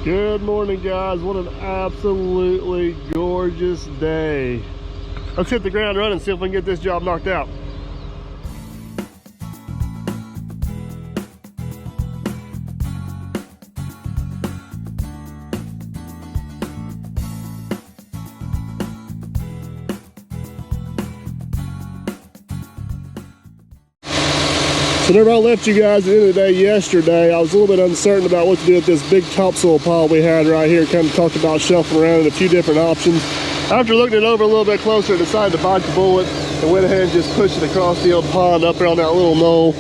Good morning, guys. What an absolutely gorgeous day. Let's hit the ground running and see if we can get this job knocked out. So whenever I left you guys at the end of the day yesterday, I was a little bit uncertain about what to do with this big topsoil pile we had right here. Kind of talked about shuffling around in a few different options. After looking it over a little bit closer, I decided to bite the bullet and went ahead and just pushed it across the old pond up there on that little knoll.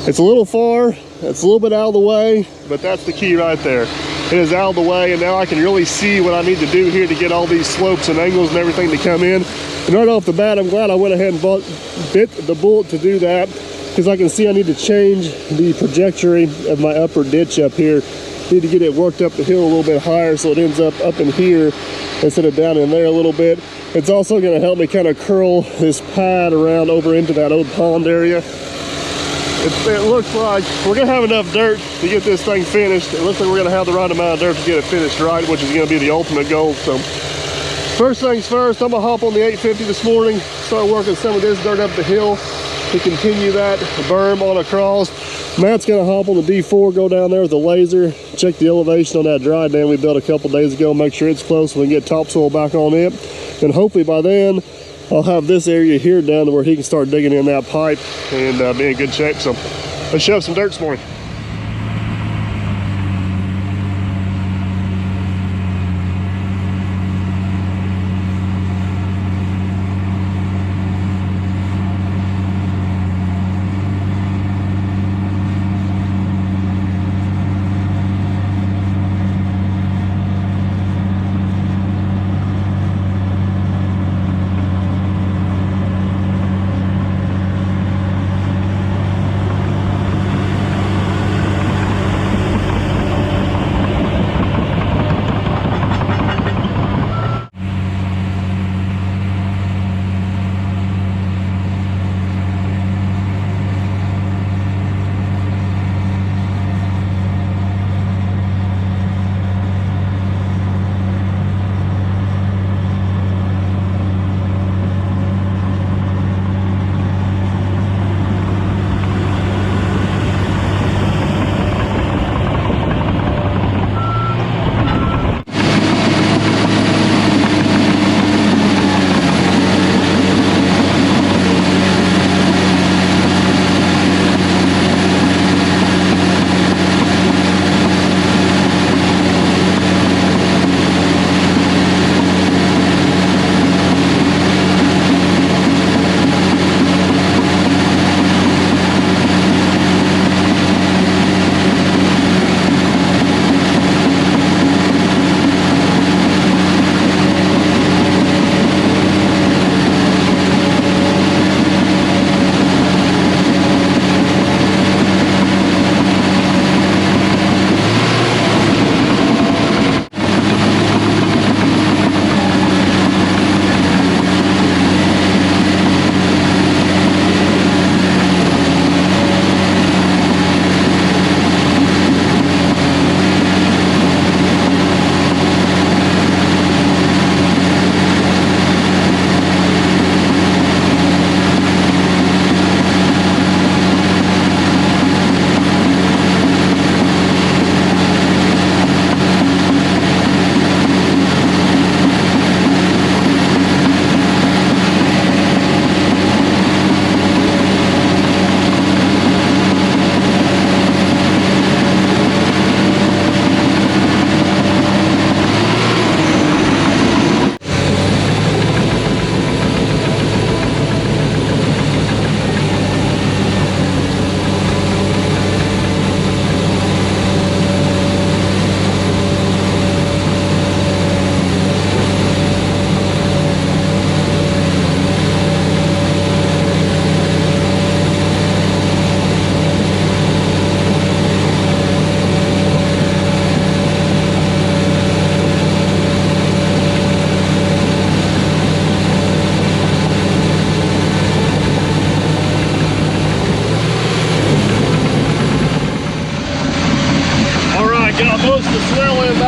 It's a little far, it's a little bit out of the way, but that's the key right there. It is out of the way, and now I can really see what I need to do here to get all these slopes and angles and everything to come in. And right off the bat, I'm glad I went ahead and bit the bullet to do that, because I can see I need to change the trajectory of my upper ditch up here. Need to get it worked up the hill a little bit higher so it ends up in here instead of down in there a little bit. It's also going to help me kind of curl this pad around over into that old pond area. It looks like we're going to have enough dirt to get this thing finished. It looks like we're going to have the right amount of dirt to get it finished right, which is going to be the ultimate goal. So first things first, I'm going to hop on the 850 this morning, start working some of this dirt up the hill to continue that berm on across. Matt's gonna hop on the D4, go down there with the laser, check the elevation on that dry dam we built a couple days ago, make sure it's close so we can get topsoil back on it. And hopefully by then, I'll have this area here down to where he can start digging in that pipe and be in good shape. So let's shove some dirt this morning.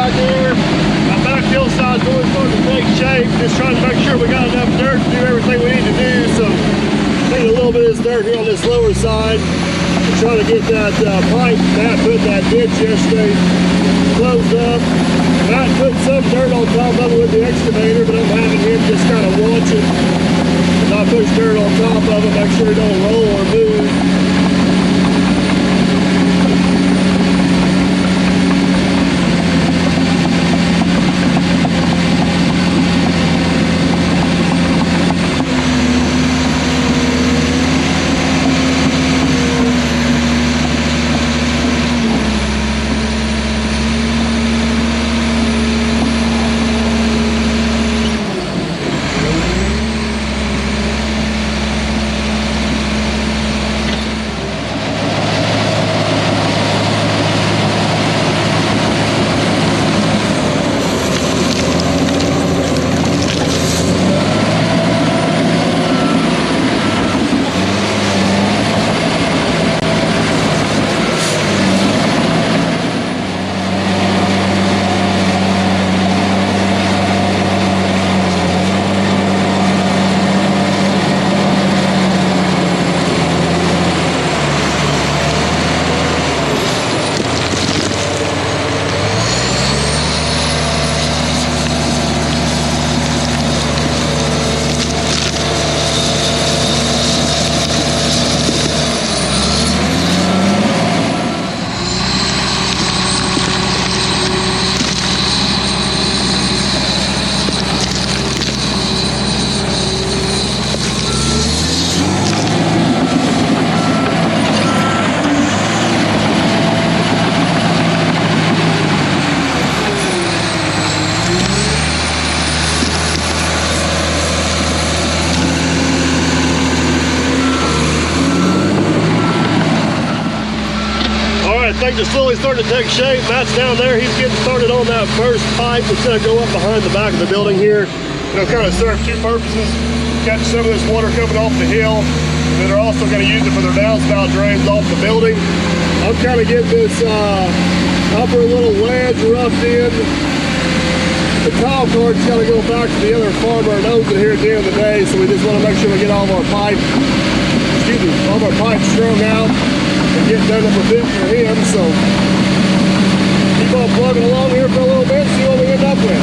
right there. My back hillside's really starting to take shape. Just trying to make sure we got enough dirt to do everything we need to do. So taking a little bit of this dirt here on this lower side. I'm trying to get that pipe. Matt put that ditch yesterday closed up. Matt put some dirt on top of it with the excavator, but I'm having him just kind of watch it. And I push dirt on top of it, make sure it don't roll or move. Things are slowly starting to take shape. Matt's down there. He's getting started on that first pipe that's going to go up behind the back of the building here. It'll kind of serve two purposes. Catch some of this water coming off the hill. And they're also going to use it for their downspout drains off the building. I'm kind of getting this upper little ledge roughed in. The tile cord's got to go back to the other farmer and owns it here at the end of the day. So we just want to make sure we get all of our pipe, all of our pipes strung out. Get done up a bit for him, so keep on plugging along here for a little bit, see what we end up with.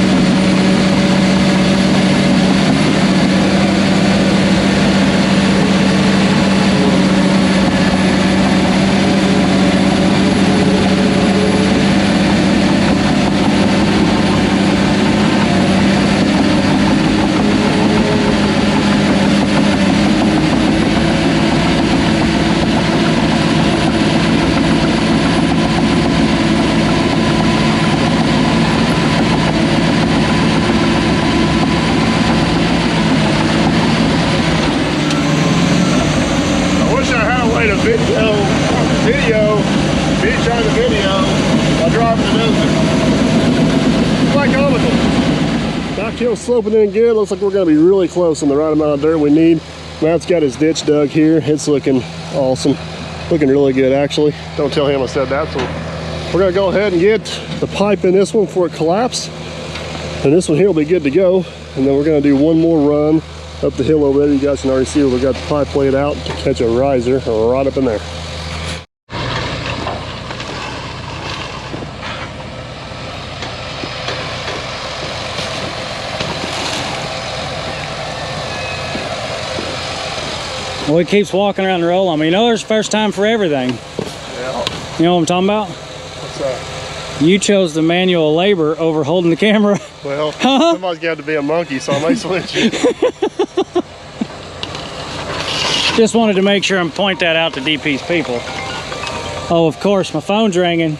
Hill sloping in good. Looks like we're going to be really close on the right amount of dirt we need. Matt's got his ditch dug here. It's looking awesome. Looking really good, actually. Don't tell him I said that. So we're going to go ahead and get the pipe in this one before it collapses. And this one here will be good to go. And then we're going to do one more run up the hill over there. You guys can already see where we got the pipe laid out to catch a riser right up in there. Well, he keeps walking around the roll on me. You know, there's a first time for everything. Yeah. You know what I'm talking about? What's that? You chose the manual labor over holding the camera. Well, somebody's got to be a monkey, so I may switch you. Just wanted to make sure and point that out to DP's people. Oh, of course, my phone's ringing.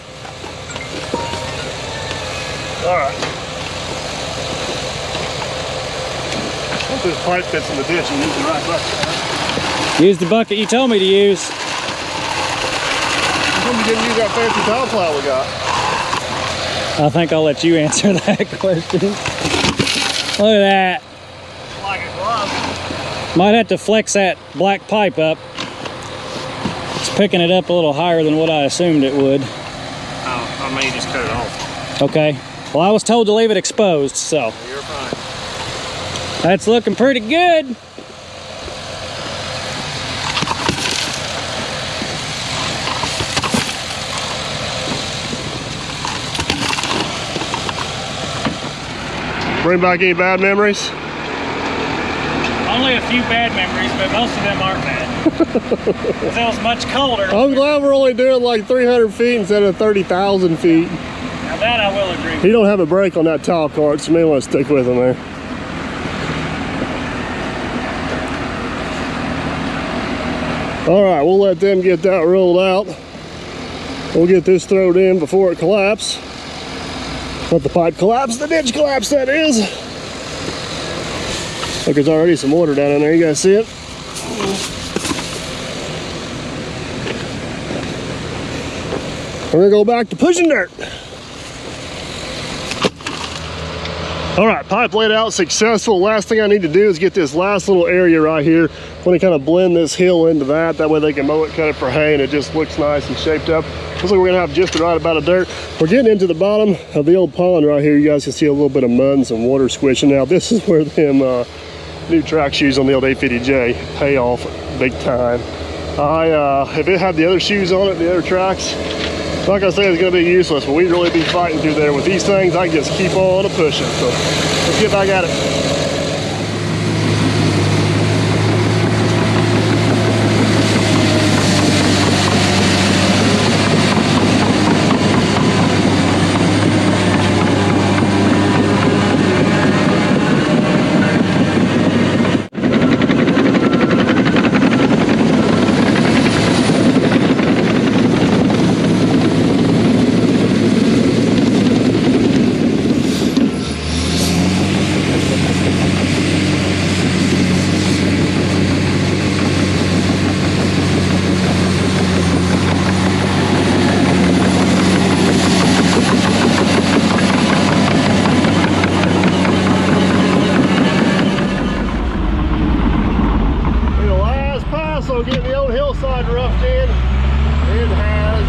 All right. Once this pipe fits in the ditch, you use the right bucket. Use the bucket you told me to use. How come you didn't use that fancy tile plow we got? I think I'll let you answer that question. Look at that. Like a glove. Might have to flex that black pipe up. It's picking it up a little higher than what I assumed it would. Oh, I may just cut it off. Okay. Well, I was told to leave it exposed, so. You're fine. That's looking pretty good. Bring back any bad memories? Only a few bad memories, but most of them aren't bad. Because it was much colder. I'm glad we're only doing like 300 feet instead of 30,000 feet. Now that I will agree with. He don't have a brake on that top cart, so you may want to stick with him there. All right, we'll let them get that rolled out. We'll get this thrown in before it collapses. Let the pipe collapse, the ditch collapse, that is. Look, there's already some water down in there. You guys see it? We're gonna go back to pushing dirt. All right, pipe laid out, successful. Last thing I need to do is get this last little area right here. I want to kind of blend this hill into that. That way they can mow it, cut it for hay, and it just looks nice and shaped up. Looks like we're gonna have just the right amount of dirt. We're getting into the bottom of the old pond right here. You guys can see a little bit of mud and some water squishing. Now this is where them new track shoes on the old 850J pay off big time. If it had the other shoes on it, the other tracks, like I said, it's gonna be useless, but we'd really be fighting through there. With these things, I can just keep on pushing. So let's get back at it. Getting the old hillside roughed in. It has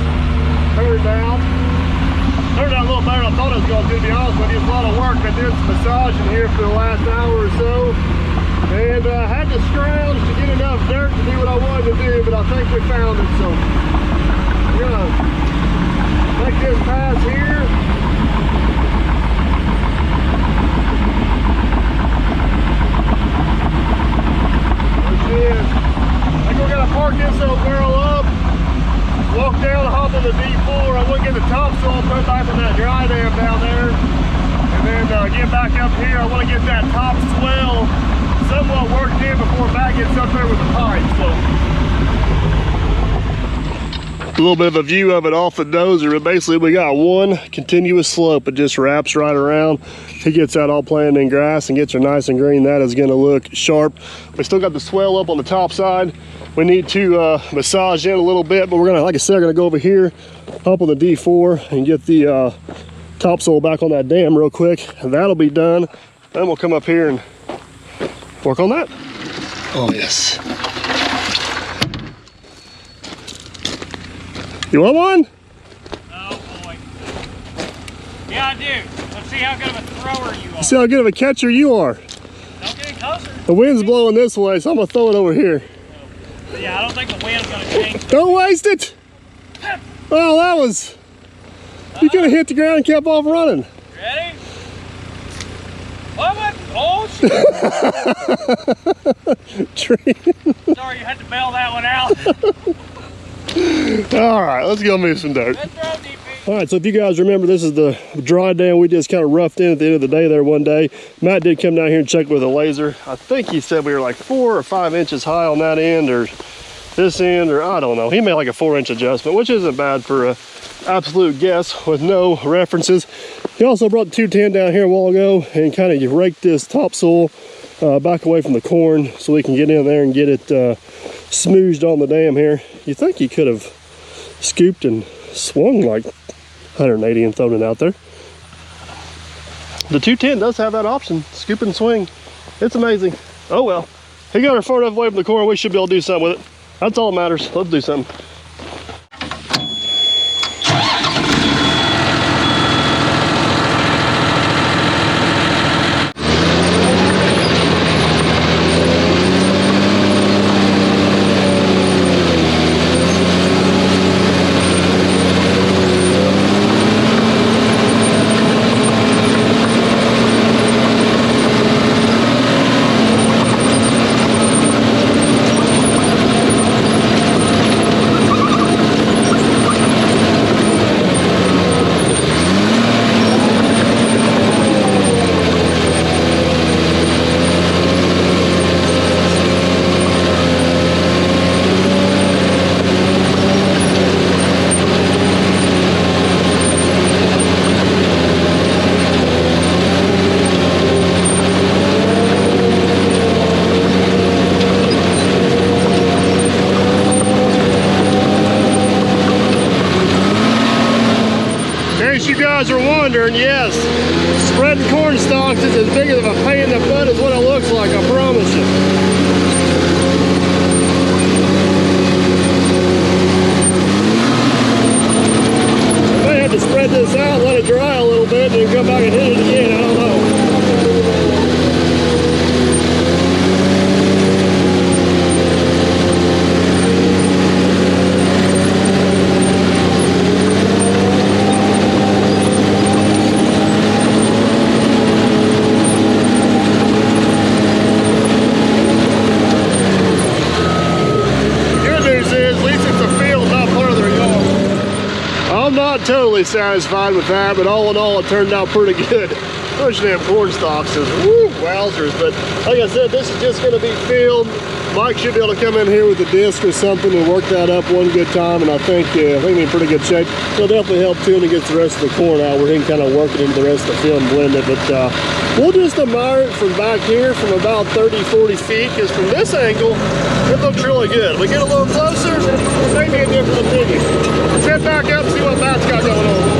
turned out a little better than I thought it was going to be honest with you. It's a lot of work. I did some massaging here for the last hour or so, and I had to scrounge to get enough dirt to do what I wanted to do, but I think we found it. So we're gonna make this pass here. There she is. We're gonna park this old girl up, walk down, hop on the D4. I'm gonna get the topsoil put back on that dry dam down there, and then get back up here. I want to get that top swell somewhat worked in before Matt gets up there with the pipe. So a little bit of a view of it off the dozer, but basically we got one continuous slope. It just wraps right around. He gets that all planted in grass and gets her nice and green. That is going to look sharp. We still got the swell up on the top side. We need to massage in a little bit, but we're gonna, like I said, we're gonna go over here, hop on the D4 and get the topsoil back on that dam real quick. And that'll be done. Then we'll come up here and work on that. Oh yes. You want one? Oh boy. Yeah, I do. Let's see how good of a thrower you are. See how good of a catcher you are. Don't get closer. The wind's blowing this way, so I'm gonna throw it over here. Yeah, I don't think the wind's gonna change. Don't waste it. Oh, that was. You could have hit the ground and kept off running. Ready? Oh, shit. Sorry, you had to bail that one out. All right, let's go move some dirt. Let's throw DP. All right, so if you guys remember, this is the dry dam we just kind of roughed in at the end of the day there one day. Matt did come down here and check with a laser. I think he said we were like 4 or 5 inches high on that end, or this end, or I don't know. He made like a 4-inch adjustment, which isn't bad for a absolute guess with no references. He also brought the 210 down here a while ago and kind of raked this topsoil back away from the corn so we can get in there and get it smoothed on the dam here. You think he could have scooped and swung like 180 and thrown it out there. The 210 does have that option, scoop and swing. It's amazing. Oh well, he got her far enough away from the corn, we should be able to do something with it. That's all that matters. Let's do something. Spreading corn stalks is as big of a pain in the butt as what it looks like, I promise you. I may have to spread this out, let it dry a little bit, and then come back and hit it again, I don't know. Totally satisfied with that, but all in all it turned out pretty good. Pushing them corn stalks is woo, wowzers. But like I said, this is just going to be filled. Mike should be able to come in here with a disc or something and work that up one good time, and I think we're in pretty good shape. It'll definitely help too when he gets the rest of the corn out where he can kind of work it into the rest of the field and blend it. But we'll just admire it from back here from about 30-40 feet, because from this angle it looks really good. We get a little closer, maybe a different opinion. Let's head back up and see what Matt's got going on.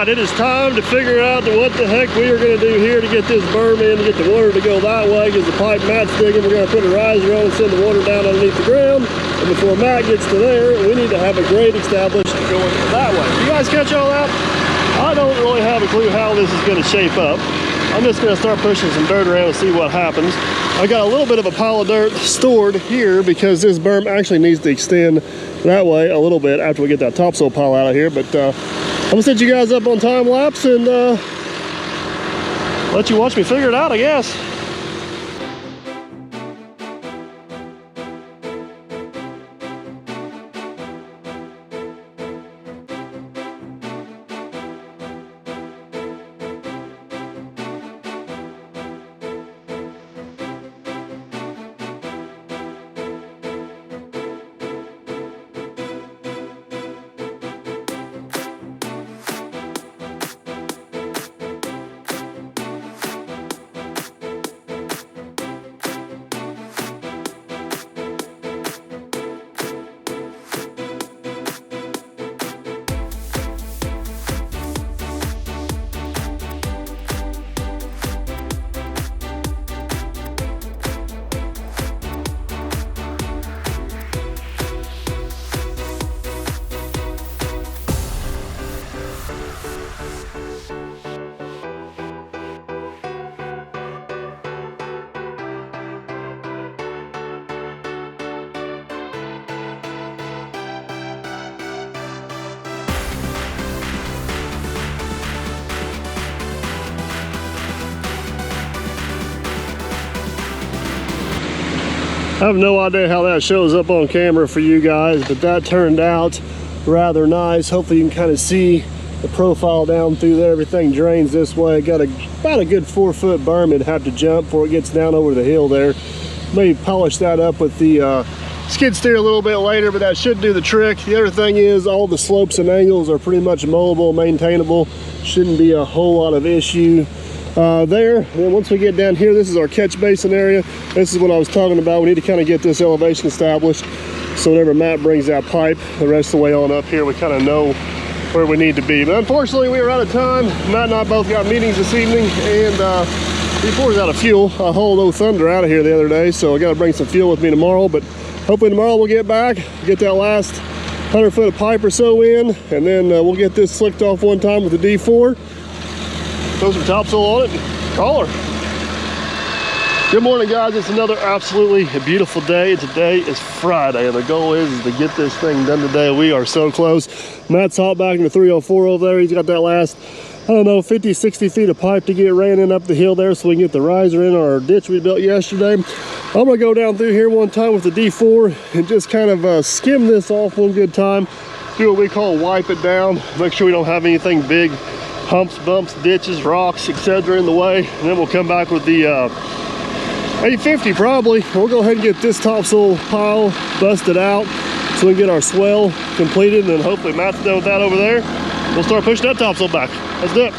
It is time to figure out what the heck we are going to do here to get this berm in, to get the water to go that way, because the pipe Matt's digging, we're going to put a riser on and send the water down underneath the ground. And before Matt gets to there, we need to have a grate established going that way. You guys catch all that? I don't really have a clue how this is going to shape up. I'm just going to start pushing some dirt around and see what happens. I got a little bit of a pile of dirt stored here because this berm actually needs to extend that way a little bit after we get that topsoil pile out of here. But I'm gonna set you guys up on time lapse and let you watch me figure it out, I guess. I have no idea how that shows up on camera for you guys, but that turned out rather nice. Hopefully you can kind of see the profile down through there. Everything drains this way. Got about a good 4-foot berm it'd have to jump before it gets down over the hill there. Maybe polish that up with the skid steer a little bit later, but that should do the trick. The other thing is all the slopes and angles are pretty much mowable, maintainable. Shouldn't be a whole lot of issue there. And then once we get down here, this is our catch basin area. This is what I was talking about. We need to kind of get this elevation established. So whenever Matt brings that pipe the rest of the way on up here, we kind of know where we need to be. But unfortunately, we are out of time. Matt and I both got meetings this evening, and he pours out of fuel. I hauled old Thunder out of here the other day, so I got to bring some fuel with me tomorrow. But hopefully tomorrow we'll get back, get that last 100 foot of pipe or so in, and then we'll get this slicked off one time with the D4. Throw some topsoil on it and call her. Good morning, guys. It's another absolutely beautiful day. Today is Friday, and the goal is to get this thing done today. We are so close. Matt's hot back in the 304 over there. He's got that last, I don't know, 50, 60 feet of pipe to get ran in up the hill there so we can get the riser in our ditch we built yesterday. I'm gonna go down through here one time with the D4 and just kind of skim this off one good time. Do what we call wipe it down. Make sure we don't have anything big, humps, bumps, ditches, rocks, etc. in the way. And then we'll come back with the 850 probably. We'll go ahead and get this topsoil pile busted out so we can get our swell completed, and then hopefully Matt's done with that over there. We'll start pushing that topsoil back. Let's do it.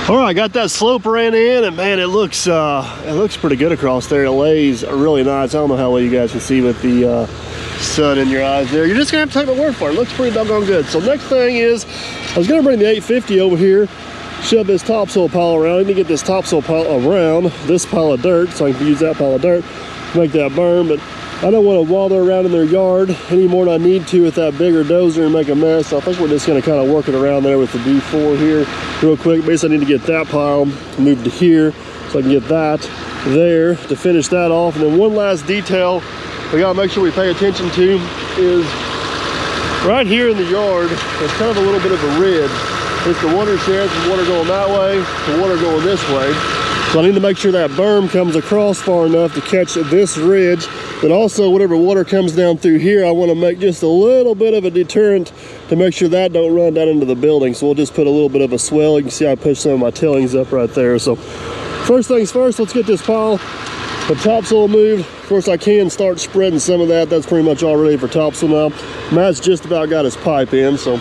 All right, got that slope ran in, and man, it looks pretty good across there. It lays really nice. I don't know how well you guys can see with the sun in your eyes there. You're just gonna have to take my word for it. It looks pretty doggone good. So next thing is, I was gonna bring the 850 over here, shove this topsoil pile around. I need to get this topsoil pile around this pile of dirt so I can use that pile of dirt to make that berm. But I don't want to waddle around in their yard any more than I need to with that bigger dozer and make a mess. So I think we're just going to kind of work it around there with the D4 here real quick. Basically, I need to get that pile moved to here so I can get that there to finish that off. And then one last detail we got to make sure we pay attention to is right here in the yard, there's kind of a little bit of a ridge. It's the watershed, the water going that way, the water going this way. So I need to make sure that berm comes across far enough to catch this ridge. But also whatever water comes down through here, I want to make just a little bit of a deterrent to make sure that don't run down into the building. So we'll just put a little bit of a swell. You can see I pushed some of my tailings up right there. So first things first, let's get this pile of topsoil moved. Of course, I can start spreading some of that. That's pretty much all ready for topsoil now. Matt's just about got his pipe in, so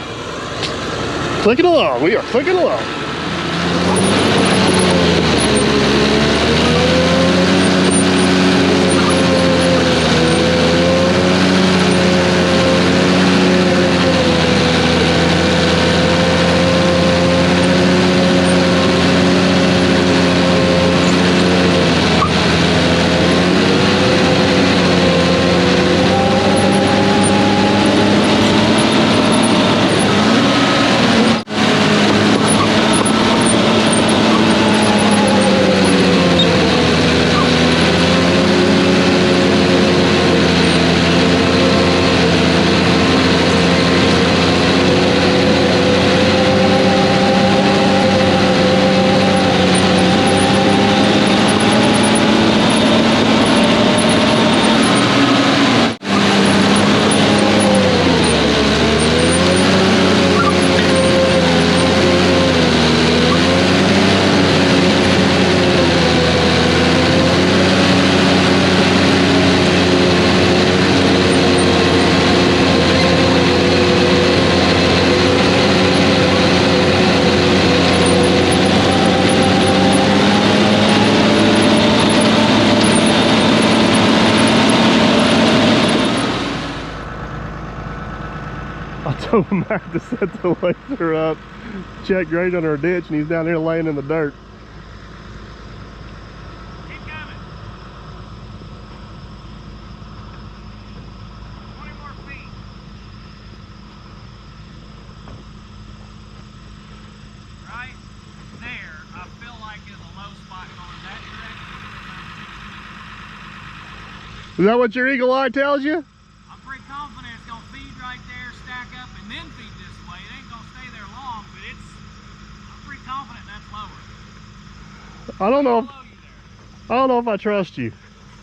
clicking along. We are clicking along. told Matt to set the laser up, check grade on our ditch, and he's down there laying in the dirt. Keep coming. 20 more feet. Right there, I feel like is a low spot going that direction. Is that what your eagle eye tells you? I'm pretty confident it's going to feed right there, stack up, and then feed this way. It ain't going to stay there long, but I'm pretty confident that's lower. I don't know. Below you there. I don't know if I trust you.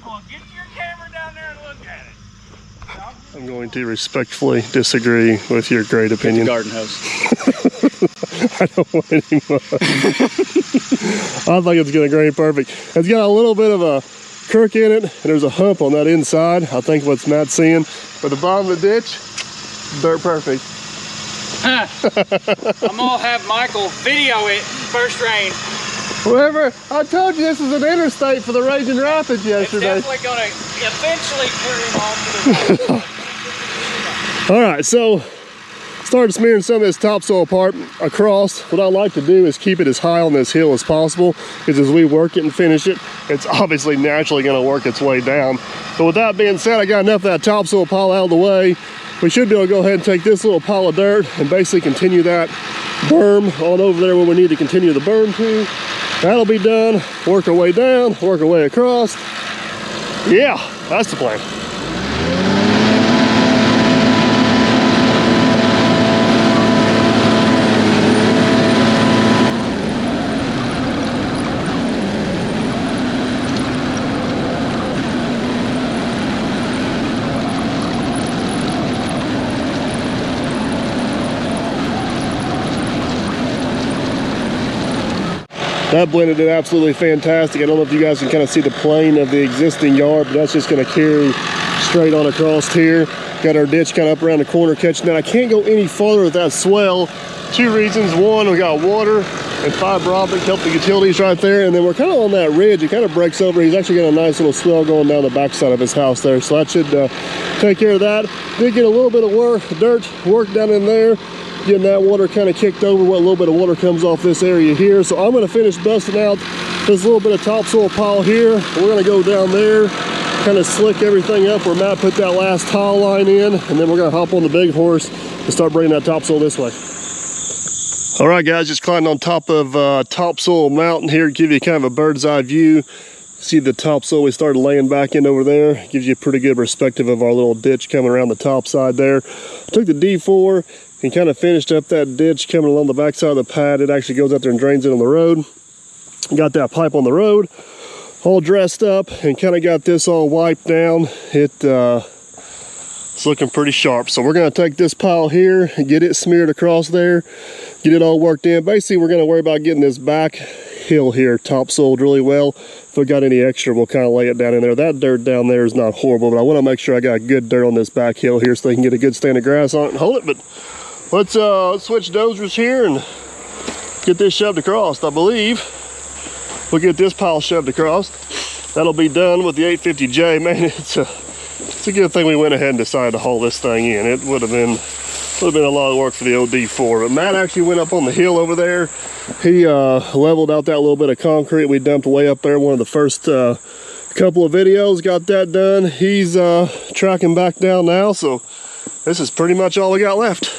Well, get your camera down there and look at it. I'm going to respectfully disagree with your great opinion. Garden hose. I don't want any more. I think it's going to grade perfect. It's got a little bit of a crook in it, and there's a hump on that inside. I think what's Matt's seeing. But the bottom of the ditch, dirt perfect. I'm gonna have Michael video it first rain. Whatever. I told you this is an interstate for the Raging Rapids yesterday. It's definitely gonna eventually carry him off to the All right, so started smearing some of this topsoil part across. What I like to do is keep it as high on this hill as possible, because as we work it and finish it, it's obviously naturally going to work its way down. But with that being said, I got enough of that topsoil pile out of the way. We should be able to go ahead and take this little pile of dirt and basically continue that berm on over there where we need to continue the berm to. That'll be done. Work our way down, work our way across. Yeah, that's the plan. That blended in absolutely fantastic. I don't know if you guys can kind of see the plane of the existing yard, but that's just going to carry straight on across here. Got our ditch kind of up around the corner catching that. I can't go any farther with that swell. Two reasons. One, we got water and fiber optic help the utilities right there. And then we're kind of on that ridge. It kind of breaks over. He's actually got a nice little swell going down the backside of his house there. So that should take care of that. Did get a little bit of dirt work down in there. Getting that water kind of kicked over. What little bit of water comes off this area here. So I'm going to finish busting out this little bit of topsoil pile here. We're going to go down there kind of slick everything up where Matt put that last tile line in, and then we're gonna hop on the big horse and start bringing that topsoil this way. All right, guys, just climbed on top of Topsoil Mountain here to give you kind of a bird's eye view. See the topsoil we started laying back in over there. Gives you a pretty good perspective of our little ditch coming around the top side there. Took the D4 and kind of finished up that ditch coming along the back side of the pad. It actually goes out there and drains it on the road. Got that pipe on the road, all dressed up, and kind of got this all wiped down. It's looking pretty sharp. So we're gonna take this pile here and get it smeared across there, get it all worked in. Basically, we're gonna worry about getting this back hill here topsoiled really well. If we got any extra, we'll kind of lay it down in there. That dirt down there is not horrible, but I want to make sure I got good dirt on this back hill here so they can get a good stand of grass on it and hold it. But let's switch dozers here and get this shoved across. I believe we'll get this pile shoved across. That'll be done with the 850J. Man, it's a good thing we went ahead and decided to haul this thing in. It would have been a lot of work for the old D4. But Matt actually went up on the hill over there. He leveled out that little bit of concrete we dumped way up there. One of the first couple of videos, got that done. He's tracking back down now, so this is pretty much all we got left.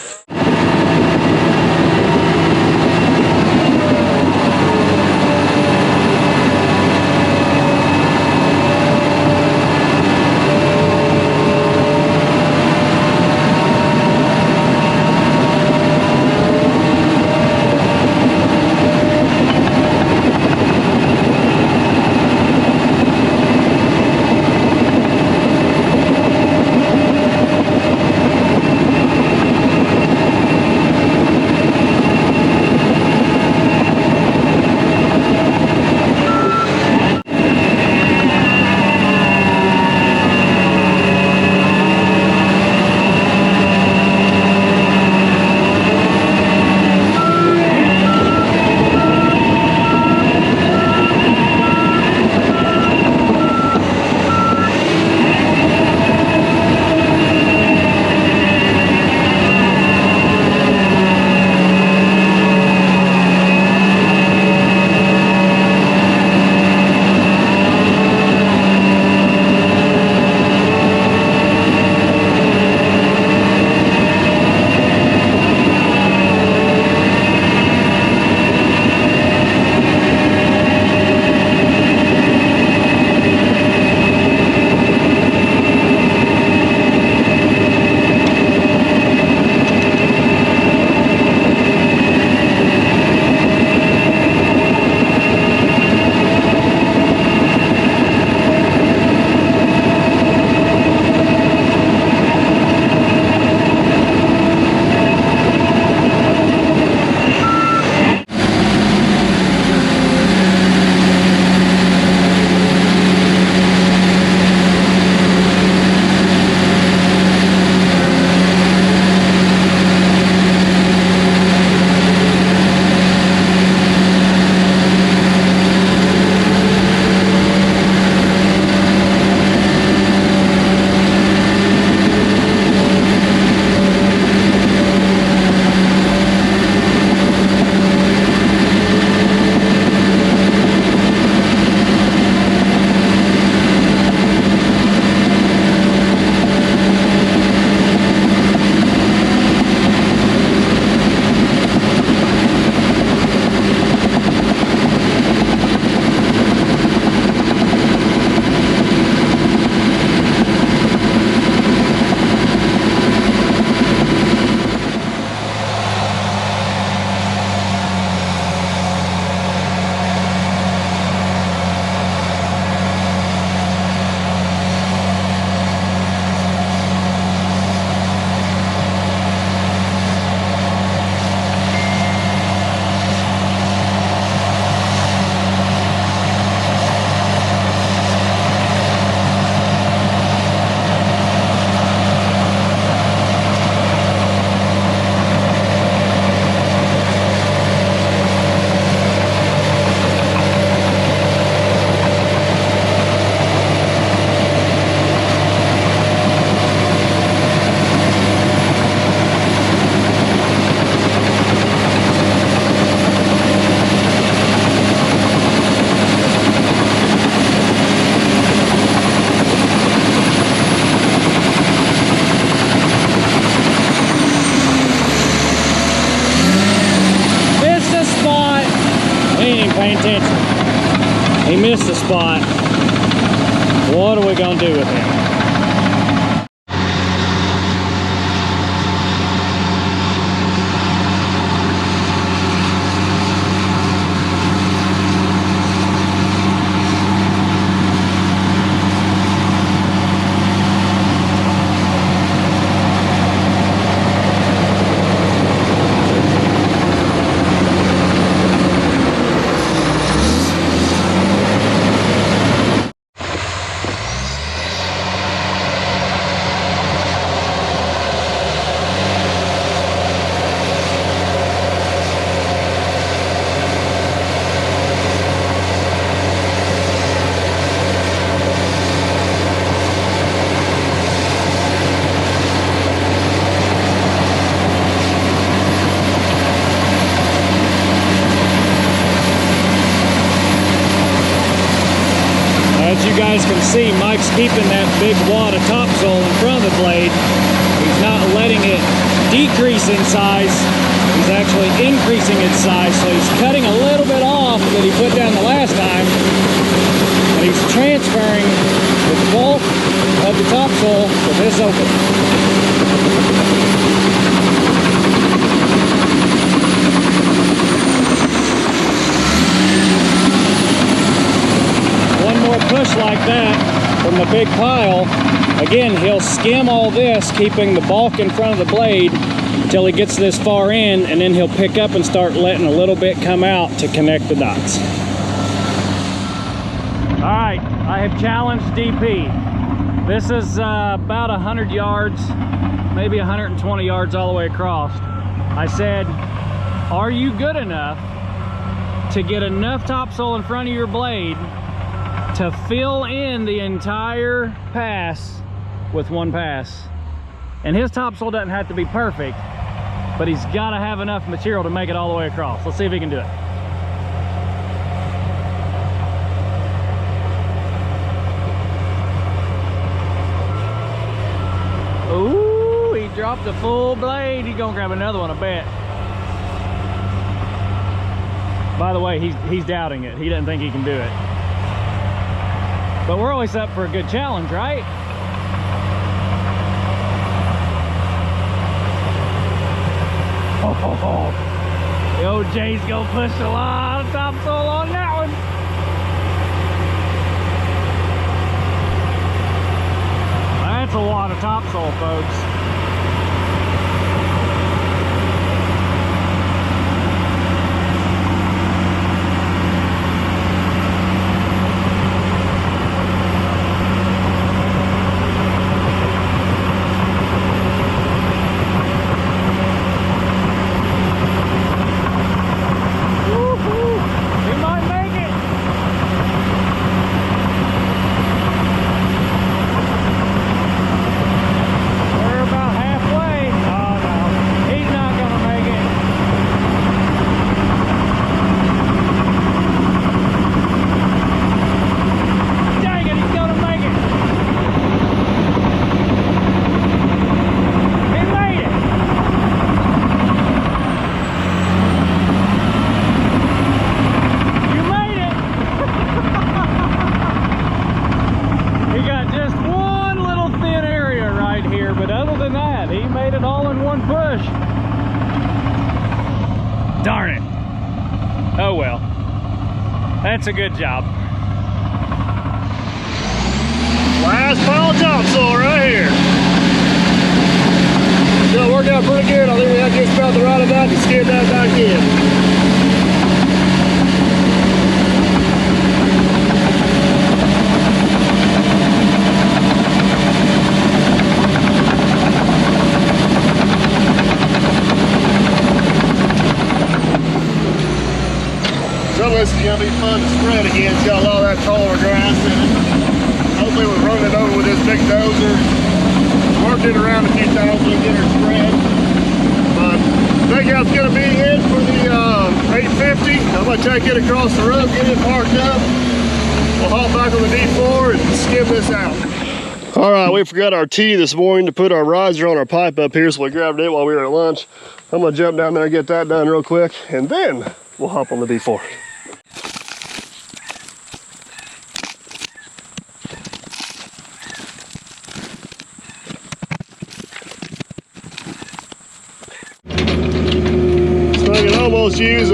paying attention. He missed the spot. What are we gonna do with him? As you guys can see, Mike's keeping that big wad of topsoil in front of the blade. He's not letting it decrease in size. He's actually increasing its size. So he's cutting a little bit off that he put down the last time. And he's transferring the bulk of the topsoil to this opening. Push like that from the big pile. Again, he'll skim all this, keeping the bulk in front of the blade until he gets this far in, and then he'll pick up and start letting a little bit come out to connect the dots. All right, I have challenged DP. This is about 100 yards, maybe 120 yards all the way across. I said, are you good enough to get enough topsoil in front of your blade to fill in the entire pass with one pass? And his topsoil doesn't have to be perfect, but he's got to have enough material to make it all the way across. Let's see if he can do it. Ooh, he dropped the full blade. He's gonna grab another one, I bet. By the way, he's doubting it. He doesn't think he can do it. But we're always up for a good challenge, right? Oh, the OJ's gonna push a lot of topsoil on that one. That's a lot of topsoil, folks. Darn it. Oh well. That's a good job. Last pile of topsoil right here. It'll work out pretty good. I think we have just about the right amount to skid that back in. This is going to be fun to spread again. It's got a lot of that taller grass in it. Hopefully we'll run it over with this big dozer. Worked it around a few times to get her spread. But I think that's going to be it for the 850. I'm going to take it across the road, get it parked up. We'll hop back on the D4 and skim this out. All right, we forgot our T this morning to put our riser on our pipe up here, so we grabbed it while we were at lunch. I'm going to jump down there and get that done real quick, and then we'll hop on the D4. almost use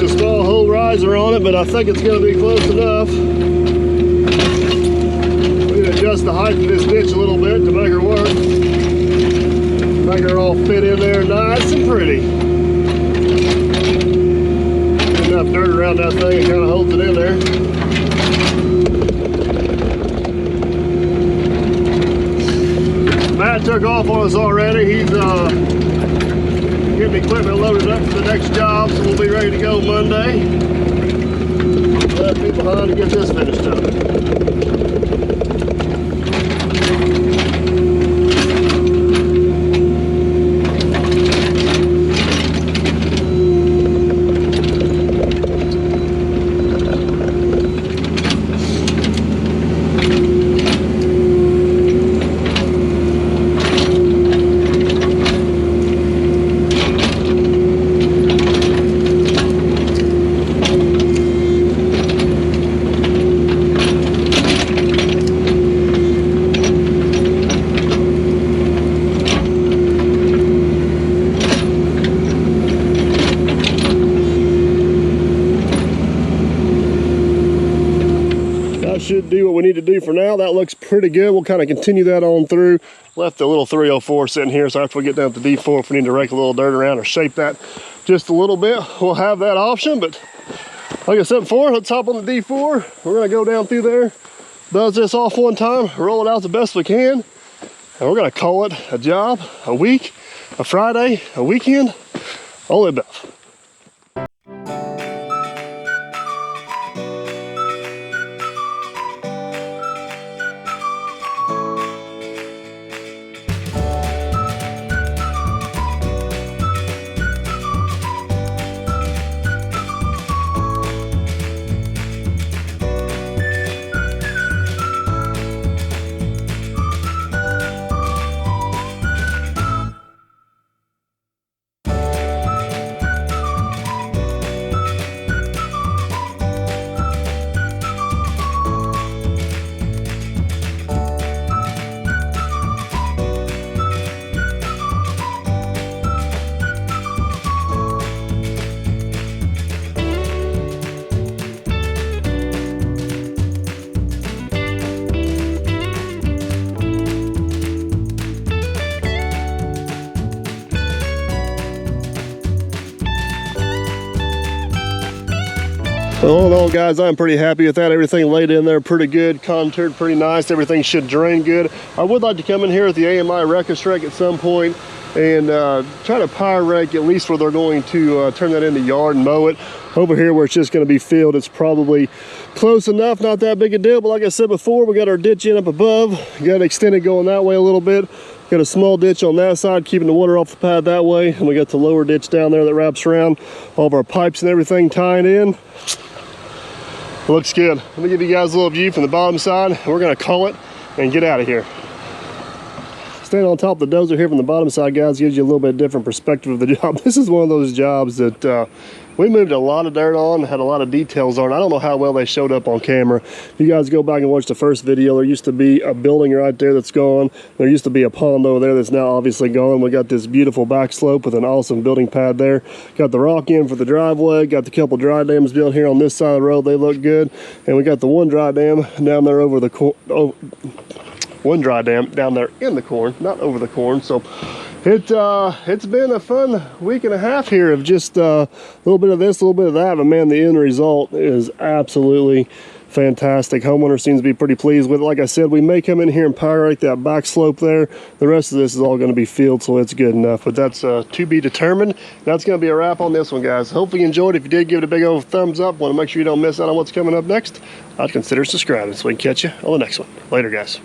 a small hole riser on it, but I think it's going to be close enough. We can adjust the height of this ditch a little bit to make her work. Make her all fit in there nice and pretty. Get enough dirt around that thing, it kind of holds it in there. Matt took off on us already. He's getting equipment loaded up for the next job, so we'll be ready to go Monday. Left me behind to get this finished up. Should do what we need to do for now. That looks pretty good. We'll kind of continue that on through. Left the little 304 sitting here, so after we get down to D4, if we need to rake a little dirt around or shape that just a little bit, we'll have that option. But like I said before, let's hop on the D4. We're going to go down through there, buzz this off one time, roll it out the best we can, and we're going to call it a job, a week, a Friday, a weekend, only Beth. All in all, guys, I'm pretty happy with that. Everything laid in there pretty good, contoured pretty nice. Everything should drain good. I would like to come in here with the AMI Wreck-A Shrek at some point and try to power rake at least where they're going to turn that into yard and mow it. Over here where it's just going to be filled, it's probably close enough, not that big a deal. But like I said before, we got our ditch in up above. Got it extended going that way a little bit. Got a small ditch on that side, keeping the water off the pad that way. And we got the lower ditch down there that wraps around all of our pipes and everything tying in. Looks good. Let me give you guys a little view from the bottom side. We're gonna call it and get out of here. Standing on top of the dozer here from the bottom side, guys, gives you a little bit different perspective of the job. This is one of those jobs that we moved a lot of dirt on, had a lot of details on. I don't know how well they showed up on camera. If you guys go back and watch the first video, there used to be a building right there that's gone. There used to be a pond over there that's now obviously gone. We got this beautiful back slope with an awesome building pad there. Got the rock in for the driveway. Got the couple dry dams built here on this side of the road. They look good. And we got the one dry dam down there over the one dry dam down there in the corn, not over the corn. So it's been a fun week and a half here of just a little bit of this, a little bit of that, but man, the end result is absolutely fantastic. Homeowner seems to be pretty pleased with it. Like I said, we may come in here and power rake that back slope there. The rest of this is all going to be field, so it's good enough, but that's to be determined. That's going to be a wrap on this one, guys. Hopefully you enjoyed. If you did, give it a big old thumbs up. Want to make sure you don't miss out on what's coming up next. I'd consider subscribing so we can catch you on the next one. Later, guys.